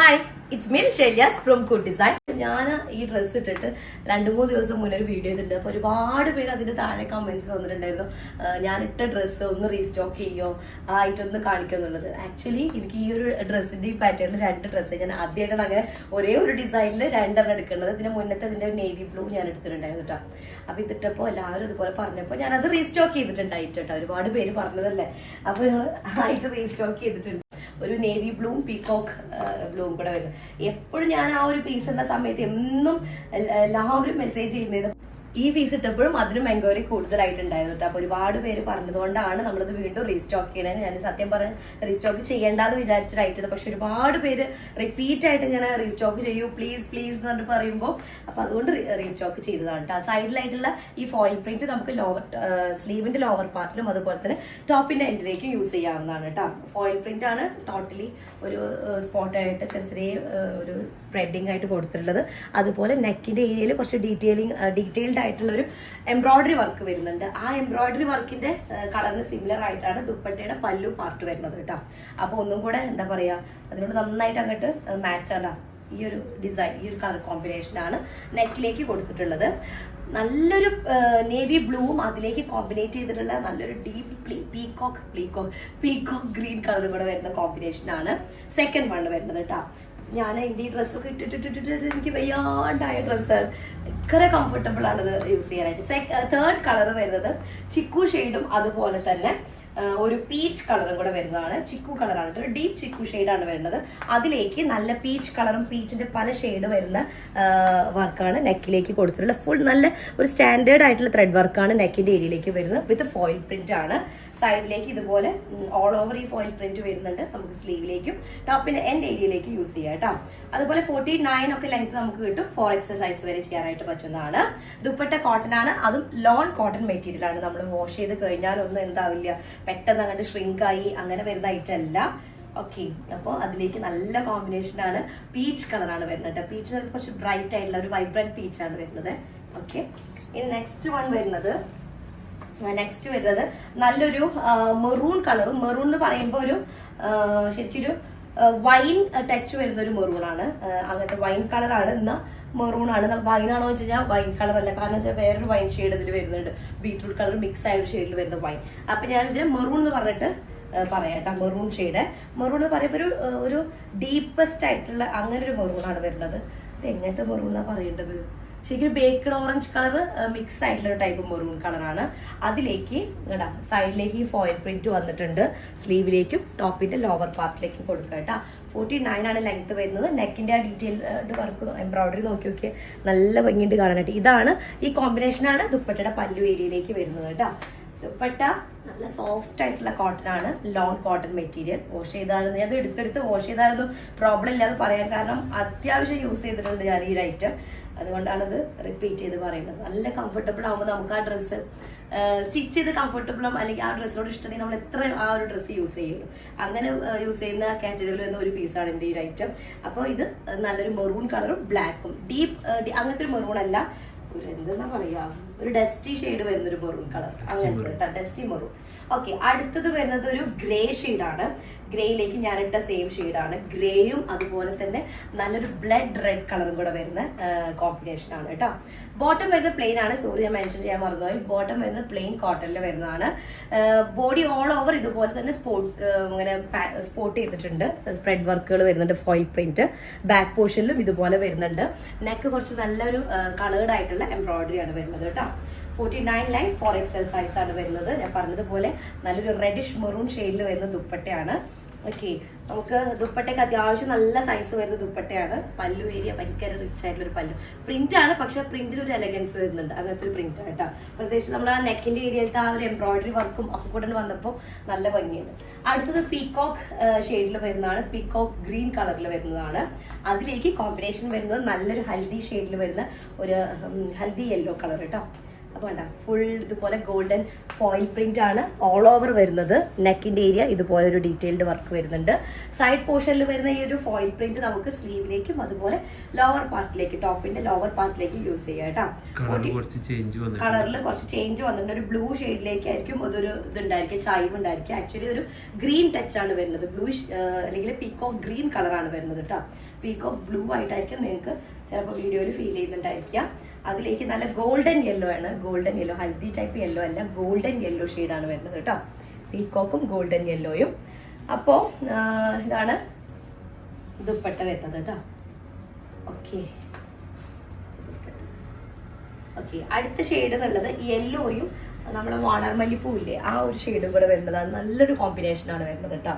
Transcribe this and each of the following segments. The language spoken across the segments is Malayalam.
Hi, it's me Shelyas from കുഡ് ഡിസൈൻ. ഞാൻ ഈ ഡ്രസ്സ് ഇട്ടിട്ട് 2-3 ദിവസം മുന്നേ ഒരു വീഡിയോ ചെയ്തിട്ടുണ്ട്. അപ്പോൾ ഒരുപാട് പേര് അതിന്റെ താഴെ കമന്റ്സ് വന്നിട്ടുണ്ടായിരുന്നു, ഞാൻ ഇട്ട ഡ്രസ്സ് ഒന്ന് റീസ്റ്റോക്ക് ചെയ്യോ, ആയിട്ടൊന്ന് കാണിക്കുക എന്നുള്ളത്. ആക്ച്വലി എനിക്ക് ഈ ഒരു ഡ്രസ്സിന്റെ ഈ പാറ്റേണിൽ 2 ഡ്രസ്സ് ഞാൻ ആദ്യമായിട്ടാണ് അങ്ങനെ ഒരേ ഒരു ഡിസൈനിൽ 2 എടുക്കുന്നത്. ഇതിന്റെ മുന്നത്തെ ഇതിന്റെ നേവി ബ്ലൂ ഞാൻ എടുത്തിട്ടുണ്ടായിരുന്നു കേട്ടോ. അപ്പൊ ഇതിട്ടപ്പോൾ എല്ലാവരും ഇതുപോലെ പറഞ്ഞപ്പോൾ ഞാൻ അത് റീസ്റ്റോക്ക് ചെയ്തിട്ടുണ്ടായിട്ട് കേട്ടോ. ഒരുപാട് പേര് പറഞ്ഞതല്ലേ, അപ്പൊ ഞങ്ങൾ ആയിട്ട് റീസ്റ്റോക്ക് ചെയ്തിട്ടുണ്ട്. ഒരു നേവി ബ്ലൂവും പീകോക്ക് ബ്ലൂവും കൂടെ വരുന്നത്. എപ്പോഴും ഞാൻ ആ ഒരു പീസ് എന്ന സമയത്ത് എന്നും എല്ലാവരും മെസ്സേജ് ചെയ്യുന്നത് ഈ പീസ് ഇട്ടപ്പോഴും അതിനും എൻക്വയറി കൂടുതലായിട്ടുണ്ടായിരുന്നു കേട്ടോ. അപ്പൊ ഒരുപാട് പേര് പറഞ്ഞതുകൊണ്ടാണ് നമ്മളത് വീണ്ടും റീസ്റ്റോക്ക് ചെയ്യണത്. ഞാൻ സത്യം പറഞ്ഞ് റീസ്റ്റോക്ക് ചെയ്യേണ്ടെന്ന് വിചാരിച്ചിട്ട് അയച്ചത്. പക്ഷെ ഒരുപാട് പേര് റിപ്പീറ്റ് ആയിട്ട് ഇങ്ങനെ റീസ്റ്റോക്ക് ചെയ്യൂ പ്ലീസ് പ്ലീസ് എന്ന് പറഞ്ഞിട്ട് പറയുമ്പോൾ അപ്പൊ അതുകൊണ്ട് റീസ്റ്റോക്ക് ചെയ്തതാണ് കേട്ടോ. സൈഡിലായിട്ടുള്ള ഈ ഫോയിൽ പ്രിന്റ് നമുക്ക് ലോവർ സ്ലീവിന്റെ ലോവർ പാർട്ടിലും അതുപോലെ തന്നെ ടോപ്പിന്റെ എൻഡിലേക്കും യൂസ് ചെയ്യാവുന്നതാണ് കേട്ടോ. ഫോയിൽ പ്രിന്റ് ആണ് ടോട്ടലി ഒരു സ്പോട്ടായിട്ട് ചെറിയ ചെറിയ ഒരു സ്പ്രെഡിങ് ആയിട്ട് കൊടുത്തിട്ടുള്ളത്. അതുപോലെ നെക്കിന്റെ ഏരിയയിൽ കുറച്ച് ഡീറ്റെയിൽഡ് ആയിട്ടുള്ള ഒരു എംബ്രോയിഡറി വർക്ക് വരുന്നുണ്ട്. ആ എംബ്രോയിഡറി വർക്കിന്റെ കളറിന് സിമിലർ ആയിട്ടാണ് ദുപ്പട്ടയുടെ പല്ലു പാർട്ട് വരുന്നത് കേട്ടോ. അപ്പൊ ഒന്നും കൂടെ എന്താ പറയാ, അതിനോട് നന്നായിട്ട് അങ്ങോട്ട് മാച്ച് ആണ് ഈ ഒരു ഡിസൈൻ, ഈ ഒരു കളർ കോമ്പിനേഷനാണ് നെക്കിലേക്ക് കൊടുത്തിട്ടുള്ളത്. നല്ലൊരു നേവി ബ്ലൂവും അതിലേക്ക് കോമ്പിനേറ്റ് ചെയ്തിട്ടുള്ള നല്ലൊരു ഡീപ്പ് പീകോക്ക് ഗ്രീൻ കളറും കൂടെ വരുന്ന കോമ്പിനേഷനാണ് സെക്കൻഡ് വൺ വരുന്നത് കേട്ടോ. ഞാൻ എൻ്റെ ഈ ഡ്രസ്സൊക്കെ ഇട്ടിട്ടിട്ടിട്ട് എനിക്ക് വയ്യാണ്ടായ ഡ്രസ്സാണ്. ഭയങ്കര കംഫർട്ടബിൾ ആണത് യൂസ് ചെയ്യാനായിട്ട്. തേർഡ് കളർ വരുന്നത് ചിക്കു ഷെയ്ഡും അതുപോലെ തന്നെ ഒരു പീച്ച് കളറും കൂടെ വരുന്നതാണ്. ചിക്കു കളറാണ്, ഒരു ഡീപ്പ് ചിക്കു ഷെയ്ഡാണ് വരുന്നത്. അതിലേക്ക് നല്ല പീച്ച് കളറും പീച്ചിന്റെ പല ഷെയ്ഡ് വരുന്ന വർക്കാണ് നെക്കിലേക്ക് കൊടുത്തിട്ടുള്ളത്. ഫുൾ നല്ല ഒരു സ്റ്റാൻഡേർഡ് ആയിട്ടുള്ള ത്രെഡ് വർക്കാണ് നെക്കിന്റെ ഏരിയയിലേക്ക് വരുന്നത്. വിത്ത് ഫോയിൽ പ്രിന്റ് ആണ്. സൈഡിലേക്ക് ഇതുപോലെ ഓൾ ഓവർ ഈ ഫോയിൽ പ്രിന്റ് വരുന്നുണ്ട്. നമുക്ക് സ്ലീവിലേക്കും ടോപ്പിന്റെ എൻഡ് ഏരിയയിലേക്ക് യൂസ് ചെയ്യാം കേട്ടോ. അതുപോലെ 49 ഒക്കെ ലെങ്ത് നമുക്ക് കിട്ടും. 4XL സൈസ് വരെ ചെയ്യാനായിട്ട് പറ്റുന്നതാണ്. ദുപ്പട്ട കോട്ടൺ ആണ്, അതും ലോൺ കോട്ടൺ മെറ്റീരിയൽ ആണ്. നമ്മൾ വാഷ് ചെയ്ത് കഴിഞ്ഞാൽ ഒന്നും എന്താവില്ല, പെട്ടെന്ന് അങ്ങോട്ട് ഷ്രിങ്ക് ആയി അങ്ങനെ വരുന്ന ഐറ്റം അല്ല. ഓക്കെ, അപ്പോൾ അതിലേക്ക് നല്ല കോമ്പിനേഷൻ ആണ്. പീച്ച് കളറാണ് വരുന്നത്. പീച്ച് കുറച്ച് ബ്രൈറ്റ് ആയിട്ടുള്ള ഒരു വൈബ്രന്റ് പീച്ച് ആണ് വരുന്നത്. ഓക്കെ, ഇനി നെക്സ്റ്റ് വരുന്നത് നല്ലൊരു മെറൂൺ കളറും. മെറൂൺ എന്ന് പറയുമ്പോൾ ഒരു ശരിക്കൊരു വൈൻ ടച്ച് വരുന്ന ഒരു മെറൂൺ ആണ്. അങ്ങനത്തെ വൈൻ കളറാണ്. ഇന്ന് മെറൂൺ ആണ്. വൈൻ ആണോ വെച്ച് കഴിഞ്ഞാൽ വൈൻ കളർ അല്ല, കാരണം വെച്ചാൽ വേറൊരു വൈൻ ഷെയ്ഡ് ഇതിൽ വരുന്നുണ്ട്. ബീട്രൂട്ട് കളർ മിക്സ് ആയ ഒരു ഷെയ്ഡിൽ വരുന്ന വൈൻ. അപ്പൊ ഞാൻ ഇതിന് മെറൂൺ എന്ന് പറഞ്ഞിട്ട് പറയാട്ടോ. Maroon shade. മെറൂൺ എന്ന് പറയുമ്പോൾ ഒരു ഡീപ്പസ്റ്റ് ആയിട്ടുള്ള അങ്ങനെ ഒരു മെറൂൺ ആണ് വരുന്നത്. ഇത് എങ്ങനത്തെ മെറൂൺ എന്നാ പറയേണ്ടത്, ശരിക്കും ബേക്ക്ഡ് ഓറഞ്ച് കളർ മിക്സ് ആയിട്ടുള്ള ഒരു ടൈപ്പ് മെറൂൺ കളറാണ്. അതിലേക്ക് സൈഡിലേക്ക് ഈ ഫോയിൽ പ്രിന്റ് വന്നിട്ടുണ്ട്. സ്ലീവിലേക്കും ടോപ്പിന്റെ ലോവർ പാർട്ടിലേക്കും കൊടുക്കുക കേട്ടോ. 49 ആണ് ലെങ്ത് വരുന്നത്. നെക്കിന്റെ ആ ഡീറ്റെയിൽഡ് വർക്ക് എംബ്രോയിഡറി നോക്കി നല്ല ഭംഗിയുണ്ട് കാണാനായിട്ട്. ഇതാണ് ഈ കോമ്പിനേഷനാണ് ദുപ്പട്ടയുടെ പല്ലു ഏരിയയിലേക്ക് വരുന്നത് കേട്ടോ. ദുപ്പട്ട നല്ല സോഫ്റ്റ് ആയിട്ടുള്ള കോട്ടൺ ആണ്, ലോൺ കോട്ടൺ മെറ്റീരിയൽ. വാഷ് ചെയ്തായിരുന്നു അത് എടുത്തെടുത്ത് വാഷ് ചെയ്തായിരുന്നു പ്രോബ്ലം ഇല്ലാതെ പറയാൻ കാരണം അത്യാവശ്യം യൂസ് ചെയ്തിട്ടുണ്ട് ഞാൻ ഈ ഒരു ഐറ്റം. അതുകൊണ്ടാണത് റിപ്പീറ്റ് ചെയ്ത് പറയുന്നത്. നല്ല കംഫർട്ടബിൾ ആകുമ്പോൾ നമുക്ക് ആ ഡ്രസ്സ് സ്റ്റിച്ച് ചെയ്ത് കംഫർട്ടബിളും അല്ലെങ്കിൽ ആ ഡ്രസ്സിനോട് ഇഷ്ടമെങ്കിൽ നമ്മൾ എത്ര ആ ഒരു ഡ്രസ്സ് യൂസ് ചെയ്യുള്ളൂ. അങ്ങനെ യൂസ് ചെയ്യുന്ന കാറ്റഗറിയിൽ വരുന്ന ഒരു പീസാണ് എൻ്റെ ഈ ഐറ്റം. അപ്പോൾ ഇത് നല്ലൊരു മെറൂൺ കളറും ബ്ലാക്കും ഡീപ്പ് അങ്ങനത്തെ ഒരു മെറൂൺ അല്ല, ഒരു എന്താ പറയാ, ഒരു ഡസ്റ്റി ഷെയ്ഡ് വരുന്നൊരു മെറൂൺ കളർ, അങ്ങനത്തെ ഡസ്റ്റി മെറൂൺ. ഓക്കെ, അടുത്തത് വരുന്നത് ഒരു ഗ്രേ ഷെയ്ഡാണ്. ഗ്രേയിലേക്ക് ഞാനിട്ട സെയിം ഷെയ്ഡാണ്. ഗ്രേയും അതുപോലെ തന്നെ നല്ലൊരു ബ്ലഡ് റെഡ് കളറും കൂടെ വരുന്ന കോമ്പിനേഷൻ ആണ് കേട്ടോ. ബോട്ടം വരുന്നത് പ്ലെയിൻ ആണ്. സോറി, ഞാൻ മെൻഷൻ ചെയ്യാൻ മറന്നുപോയി. ബോട്ടം വരുന്നത് പ്ലെയിൻ കോട്ടണിൽ വരുന്നതാണ്. ബോഡി ഓൾ ഓവർ ഇതുപോലെ തന്നെ ഇങ്ങനെ സ്പോട്ട് ചെയ്തിട്ടുണ്ട്. സ്പ്രെഡ് വർക്കുകൾ വരുന്നുണ്ട്, ഫോയിൽ പ്രിന്റ്. ബാക്ക് പോർഷനിലും ഇതുപോലെ വരുന്നുണ്ട്. നെക്ക് കുറച്ച് നല്ലൊരു കളേർഡ് ആയിട്ടുള്ള എംബ്രോയിഡറി ആണ് വരുന്നത് കേട്ടോ. 49 ലൈൻ 4XL സൈസ് ആണ് വരുന്നത്. ഞാൻ പറഞ്ഞതുപോലെ നല്ലൊരു റെഡിഷ് മെറൂൺ ഷെയ്ഡിൽ വരുന്ന ദുപ്പട്ടയാണ്. ഓക്കെ, നമുക്ക് ദുപ്പട്ടയ്ക്ക് അത്യാവശ്യം നല്ല സൈസ് വരുന്ന ദുപ്പട്ടയാണ്. പല്ലു ഏരിയ ഭയങ്കര റിച്ച് ആയിട്ടുള്ള ഒരു പല്ലു പ്രിന്റ് ആണ്. പക്ഷെ പ്രിന്റിൽ ഒരു എലഗൻസ് വരുന്നുണ്ട്, അങ്ങനത്തെ ഒരു പ്രിന്റ് കേട്ടോ. പ്രത്യേകിച്ച് നമ്മൾ ആ നെക്കിന്റെ ഏരിയയിലത്തെ ആ ഒരു എംബ്രോയിഡറി വർക്കും ഒക്കെ കൂടെ വന്നപ്പോൾ നല്ല ഭംഗിയുണ്ട്. അടുത്തത് പീകോക്ക് ഷെയ്ഡിൽ വരുന്നതാണ്. പീകോക്ക് ഗ്രീൻ കളറിൽ വരുന്നതാണ്. അതിലേക്ക് കോമ്പിനേഷൻ വരുന്നത് നല്ലൊരു ഹൽദി ഷെയ്ഡിൽ വരുന്ന ഒരു ഹൽദി യെല്ലോ കളർ കേട്ടോ. അപ്പോൾ വേണ്ട ഫുൾ ഇതുപോലെ ഗോൾഡൻ ഫോയിൽ പ്രിന്റ് ആണ് ഓൾ ഓവർ വരുന്നത്. നെക്കിന്റെ ഏരിയ ഇതുപോലെ ഒരു ഡീറ്റെയിൽഡ് വർക്ക് വരുന്നുണ്ട്. സൈഡ് പോർഷനിൽ വരുന്ന ഈ ഒരു ഫോയിൽ പ്രിന്റ് നമുക്ക് സ്ലീവിലേക്കും അതുപോലെ ലോവർ പാർട്ടിലേക്ക്, ടോപ്പിന്റെ ലോവർ പാർട്ടിലേക്ക് യൂസ് ചെയ്യാം കേട്ടോ. കളറിൽ കുറച്ച് ചേഞ്ച് വന്നിട്ടുണ്ട്. ഒരു ബ്ലൂ ഷെയ്ഡിലേക്കായിരിക്കും അതൊരു ഇതുണ്ടായിരിക്കും, ചായ്വ് ഉണ്ടായിരിക്കും. ആക്ച്വലി ഒരു ഗ്രീൻ ടച്ച് ആണ് വരുന്നത്. ബ്ലൂ അല്ലെങ്കിൽ പീക്കോക്ക് ഗ്രീൻ കളറാണ് വരുന്നത് കേട്ടോ. പീക്കോക്ക് ബ്ലൂ ആയിട്ടായിരിക്കും നിങ്ങൾക്ക് ചിലപ്പോൾ വീഡിയോയിൽ ഫീൽ ചെയ്യുന്നുണ്ടായിരിക്കാം. അതിലേക്ക് നല്ല ഗോൾഡൻ യെല്ലോ ആണ്. Golden yellow, haldi type yellow അല്ല, ഗോൾഡൻ യെല്ലോ ഷെയ്ഡാണ് വരുന്നത് കേട്ടോ. പീക്കോക്കും ഗോൾഡൻ യെല്ലോയും. അപ്പോൾ ഇതാണ് ദുപ്പട്ട വരുന്നത് കേട്ടോ. ഓക്കെ ഓക്കെ, അടുത്ത ഷെയ്ഡ് എന്നുള്ളത് യെല്ലോയും നമ്മളെ വാടാർമല്ലിപ്പൂ ഇല്ലേ, ആ ഒരു ഷെയ്ഡും കൂടെ വരുന്നതാണ്. നല്ലൊരു കോമ്പിനേഷനാണ് വരുന്നത് കേട്ടോ.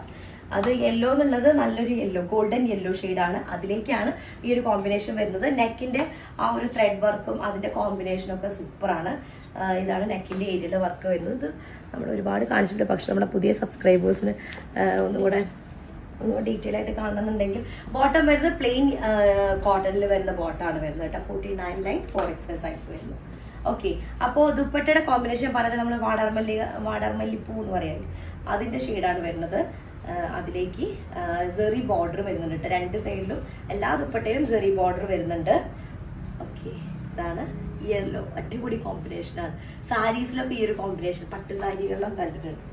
അത് യെല്ലോ എന്നുള്ളത് നല്ലൊരു യെല്ലോ, ഗോൾഡൻ യെല്ലോ ഷെയ്ഡാണ്. അതിലേക്കാണ് ഈ ഒരു കോമ്പിനേഷൻ വരുന്നത്. നെക്കിന്റെ ആ ഒരു ത്രെഡ് വർക്കും അതിന്റെ കോമ്പിനേഷനൊക്കെ സൂപ്പറാണ്. ഇതാണ് നെക്കിന്റെ ഏരിയയുടെ വർക്ക് വരുന്നത്. ഇത് നമ്മൾ ഒരുപാട് കാണിച്ചിട്ടുണ്ട്, പക്ഷെ നമ്മുടെ പുതിയ സബ്സ്ക്രൈബേഴ്സിന് ഒന്നുകൂടെ ഡീറ്റെയിൽ ആയിട്ട് കാണുന്നുണ്ടെങ്കിൽ ബോട്ടം വരുന്നത് പ്ലെയിൻ കോട്ടണിൽ വരുന്ന ബോട്ടമാണ് വരുന്നത് കേട്ടോ. 49 ലൈൻ 4XL സൈസ് വരുന്നു. ഓക്കെ, അപ്പോൾ ദുപ്പട്ടയുടെ കോമ്പിനേഷൻ പറഞ്ഞാൽ നമ്മൾ വാടാർമല്ലിപ്പൂ എന്ന് പറയാം, അതിന്റെ ഷെയ്ഡാണ് വരുന്നത്. അതിലേക്ക് സെറി ബോർഡർ വരുന്നുണ്ട് കേട്ടോ. രണ്ട് സൈഡിലും എല്ലാ ദുപ്പട്ടയിലും സെറി ബോർഡർ വരുന്നുണ്ട്. ഓക്കെ, ഇതാണ് യെല്ലോ, അടിപൊളി കോമ്പിനേഷനാണ്. സാരീസിലൊക്കെ ഈ ഒരു കോമ്പിനേഷൻ പട്ട് സാരികളിലും കണ്ടിട്ടുണ്ട്.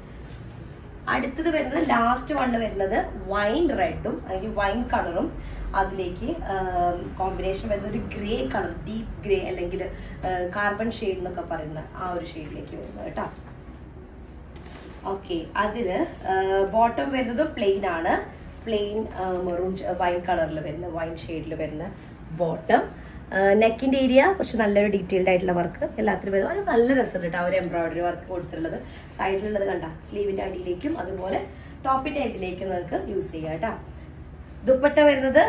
അടുത്തത് വരുന്നത് ലാസ്റ്റ് വണ്ണ് വരുന്നത് വൈൻ റെഡും അല്ലെങ്കിൽ വൈൻ കളറും അതിലേക്ക് കോമ്പിനേഷൻ വരുന്നത് ഒരു ഗ്രേ കളർ, ഡീപ്പ് ഗ്രേ അല്ലെങ്കിൽ കാർബൺ ഷെയ്ഡ് എന്നൊക്കെ പറയുന്ന ആ ഒരു ഷെയ്ഡിലേക്ക് വരുന്നത് കേട്ടോ. ഓക്കെ, അതില് ബോട്ടം വരുന്നത് പ്ലെയിൻ ആണ്. പ്ലെയിൻ മെറൂൺ വൈൻ കളറിൽ വരുന്ന, വൈൻ ഷെയ്ഡിൽ വരുന്ന ബോട്ടം. നെക്കിന്റെ ഏരിയ കുറച്ച് നല്ലൊരു ഡീറ്റെയിൽഡ് ആയിട്ടുള്ള വർക്ക് എല്ലാത്തിലും വരും. അത് നല്ല രസമുണ്ട് കേട്ടോ. ഒരു എംബ്രോയിഡറി വർക്ക് കൊടുത്തിട്ടുള്ളത് സൈഡിലുള്ളത് കണ്ട, സ്ലീവിന്റെ അടിയിലേക്കും അതുപോലെ ടോപ്പിന്റെ അടിയിലേക്കും നിങ്ങൾക്ക് യൂസ് ചെയ്യാം കേട്ടോ. ദുപ്പട്ട വരുന്നത്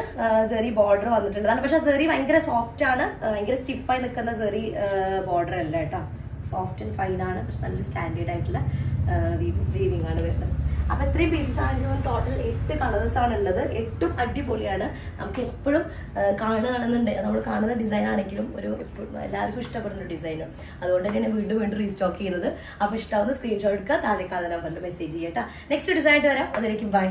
സെറി ബോർഡർ വന്നിട്ടുള്ളതാണ്. പക്ഷെ സെറി ഭയങ്കര സോഫ്റ്റ് ആണ്, ഭയങ്കര സ്റ്റിഫായി നിൽക്കുന്ന സെറി ബോർഡർ അല്ല കേട്ടോ. സോഫ്റ്റ് ആൻഡ് ഫൈൻ ആണ്, പക്ഷെ നല്ല സ്റ്റാൻഡേർഡ് ആയിട്ടുള്ള വീവിംഗ് ആണ് വരുന്നത്. അപ്പൊ ഇത്രയും പീസസ് ആണ്. ടോട്ടൽ 8 കളേഴ്സ് ആണ് ഉള്ളത്. 8ഉം അടിപൊളിയാണ്. നമുക്ക് എപ്പോഴും കാണുകയാണെന്നുണ്ടെങ്കിൽ നമ്മൾ കാണുന്ന ഡിസൈൻ ആണെങ്കിലും ഒരു എപ്പോഴും എല്ലാവർക്കും ഇഷ്ടപ്പെടുന്ന ഒരു ഡിസൈനും, അതുകൊണ്ട് തന്നെ വീണ്ടും റീസ്റ്റോക്ക് ചെയ്യുന്നത്. അപ്പൊ ഇഷ്ടമാവുന്ന സ്ക്രീൻഷോട്ട് എടുക്കുക, താഴെ കാണുന്ന നമ്പറിൽ മെസ്സേജ് ചെയ്യട്ടോ. നെക്സ്റ്റ് ഡിസൈൻ ആയിട്ട് വരാം. അതിലേക്കും ബൈ.